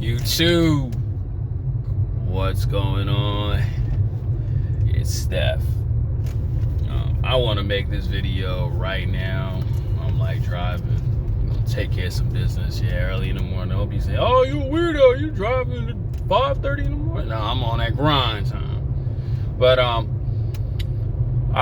YouTube, what's going on? It's Steph. I want to make this video right now. I'm like driving, gonna take care of some business. Yeah, early in the morning. I hope you say, "Oh, you a weirdo? You driving at 5:30 in the morning?" No, I'm on that grind time. But I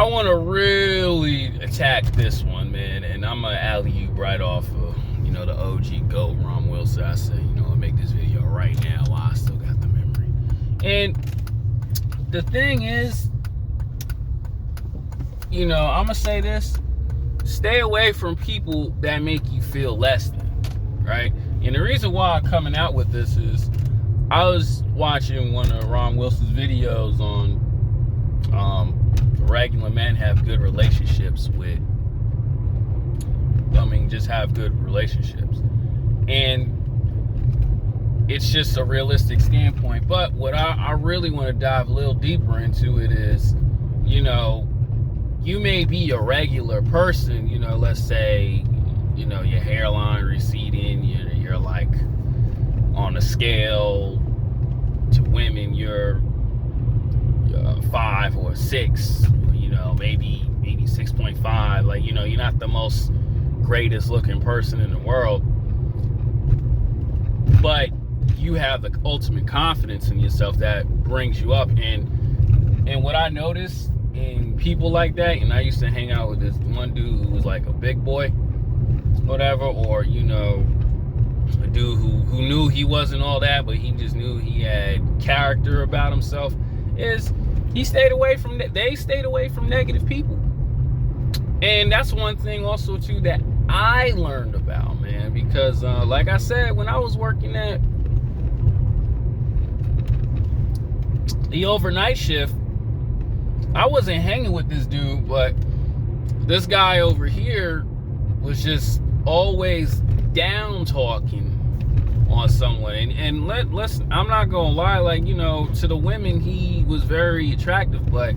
want to really attack this one, man, and I'm gonna alley-oop right off of the OG GOAT, Ron Wilson. I said, I'll make this video right now while I still got the memory. And the thing is, I'm gonna say this: stay away from people that make you feel less than, right? And the reason why I'm coming out with this is I was watching one of Ron Wilson's videos on regular men have good relationships with, just have good relationships. And it's just a realistic standpoint. But what I really want to dive a little deeper into it is, you may be a regular person, let's say, your hairline receding, you're like on a scale to women, you're 5 or 6, maybe 6.5. Like, you're not the most greatest looking person in the world, but you have the ultimate confidence in yourself that brings you up. And what I noticed in people like that, and I used to hang out with this one dude who was like a big boy, whatever, or a dude who knew he wasn't all that, but he just knew he had character about himself, is they stayed away from negative people. And that's one thing also too that I learned about, man, because like I said, when I was working at the overnight shift, I wasn't hanging with this dude, but this guy over here was just always down talking on someone. And listen, I'm not gonna lie, like, to the women he was very attractive, but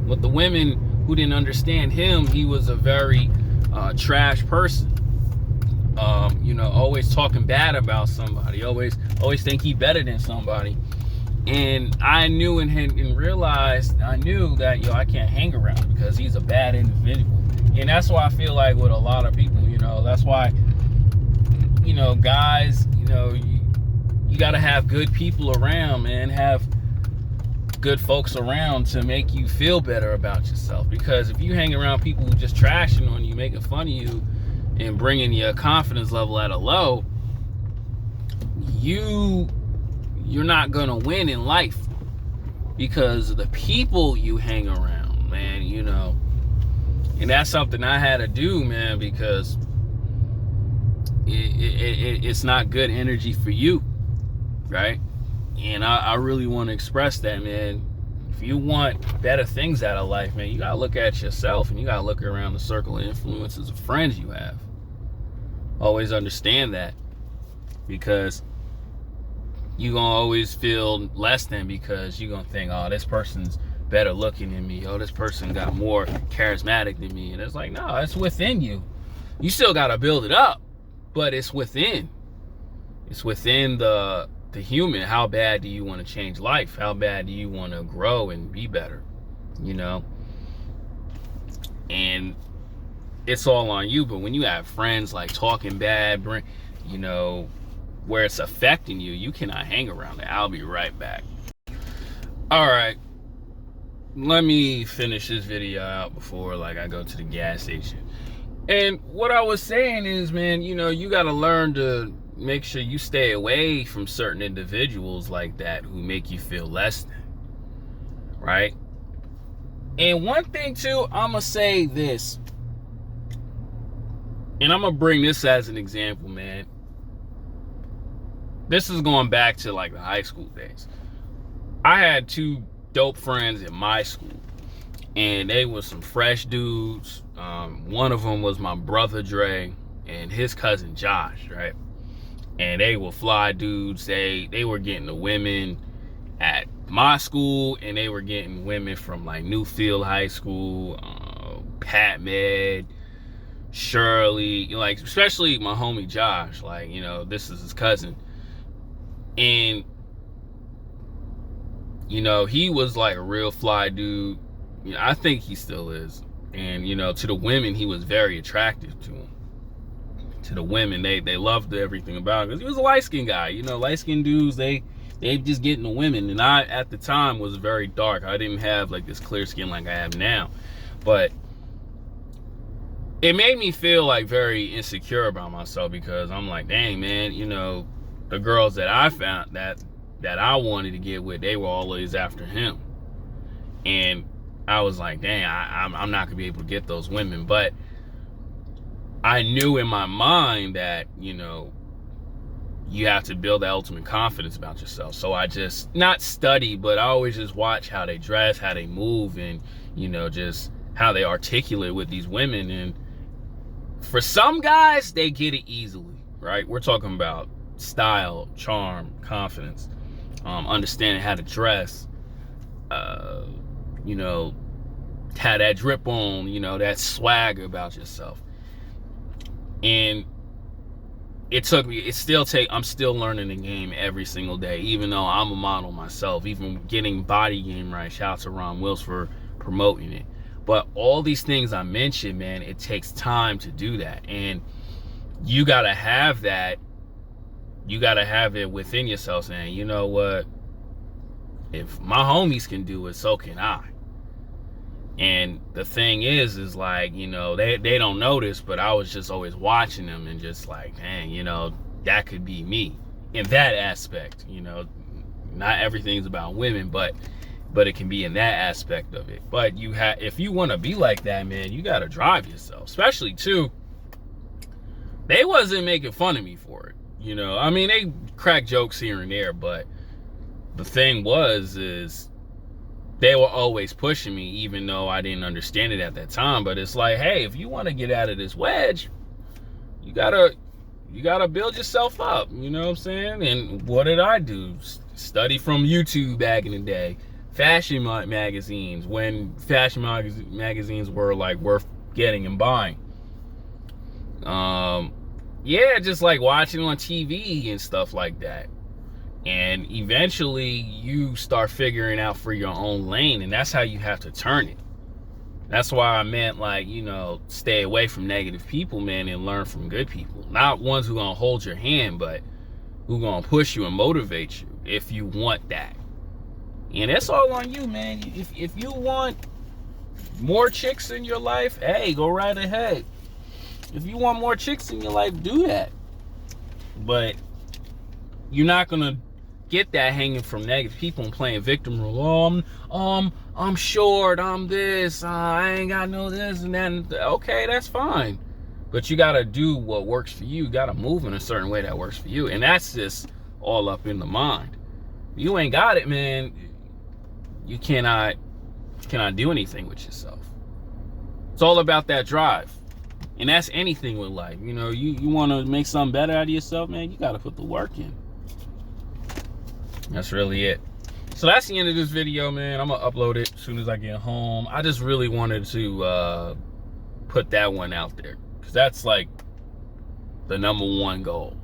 with the women who didn't understand him, he was a very trash person. Always talking bad about somebody, always think he better than somebody. And I knew and realized I knew that I can't hang around him because he's a bad individual. And that's why I feel like with a lot of people, that's why guys, you got to have good people around, man. Have good folks around to make you feel better about yourself. Because if you hang around people who just trashing on you, making fun of you, and bringing your confidence level at a low, you're not gonna win in life, because of the people you hang around, man. And that's something I had to do, man, because it's not good energy for you, right? And I really want to express that, man. If you want better things out of life, man, you gotta look at yourself, and you gotta look around the circle of influences of friends you have. Always understand that, because you're gonna always feel less than, because you're gonna think, oh, this person's better looking than me, oh, this person got more charismatic than me. And it's like, no, it's within you. You still gotta build it up, but it's within the human. How bad do you want to change life? How bad do you want to grow and be better? And it's all on you. But when you have friends like talking bad, where it's affecting you, you cannot hang around it. I'll be right back. All right, let me finish this video out before I go to the gas station. And what I was saying is, man, you got to learn to make sure you stay away from certain individuals like that who make you feel less than, right? And one thing too, I'm gonna say this, and I'm gonna bring this as an example, man. This is going back to the high school days. I had 2 dope friends in my school, and they were some fresh dudes. One of them was my brother Dre and his cousin Josh, right? And they were fly dudes. They were getting the women at my school, and they were getting women from Newfield High School, Pat Med, Shirley, especially my homie Josh. This is his cousin. And, you know, he was like a real fly dude. You know, I think he still is. And, you know, to the women, he was very attractive to them. To the women, they loved everything about him because he was a light-skinned guy. You know, light-skinned dudes, they just get into women. And I, at the time, was very dark. I didn't have like this clear skin like I have now. But it made me feel like very insecure about myself because I'm like, dang, man, you know, the girls that I found that I wanted to get with, they were always after him. And I was like, dang, I'm not gonna be able to get those women. But I knew in my mind that, you know, you have to build that ultimate confidence about yourself. So I just, not study, but I always just watch how they dress, how they move, and, you know, just how they articulate with these women. And for some guys, they get it easily, right? We're talking about style, charm, confidence, understanding how to dress, you know, have that drip on, you know, that swagger about yourself. And it took me, I'm still learning the game every single day, even though I'm a model myself, even getting body game right. Shout out to Ron Wills for promoting it. But all these things I mentioned, man, it takes time to do that. And you got to have that. You got to have it within yourself saying, you know what? If my homies can do it, so can I. And the thing is like, you know, they don't notice, but I was just always watching them and just like, dang, you know, that could be me in that aspect. You know, not everything's about women, but it can be in that aspect of it. But if you want to be like that, man, you got to drive yourself. Especially too, they wasn't making fun of me for it. You know, I mean, they crack jokes here and there, but the thing is they were always pushing me, even though I didn't understand it at that time. But it's like, hey, if you want to get out of this wedge, you gotta build yourself up. You know what I'm saying? And what did I do? Study from YouTube back in the day, fashion magazines, when fashion magazines were like worth getting and buying. Yeah, just like watching on TV and stuff like that. And eventually you start figuring out for your own lane, and that's how you have to turn it. That's why I meant, like, you know, stay away from negative people, man, and learn from good people. Not ones who gonna hold your hand, but who gonna push you and motivate you if you want that. And that's all on you, man. If you want more chicks in your life, hey, go right ahead. If you want more chicks in your life, do that. But you're not gonna get that hanging from negative people and playing victim role. I'm short, I'm this, I ain't got no this and that. Okay, that's fine. But you gotta do what works for you. You gotta move in a certain way that works for you. And that's just all up in the mind. If you ain't got it, man, you cannot do anything with yourself. It's all about that drive. And that's anything with life. You know, you wanna make something better out of yourself, man, you gotta put the work in. That's really it. So that's the end of this video, man. I'm gonna upload it as soon as I get home. I just really wanted to put that one out there, because that's like the #1 goal,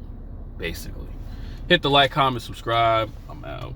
basically. Hit the like, comment, subscribe. I'm out.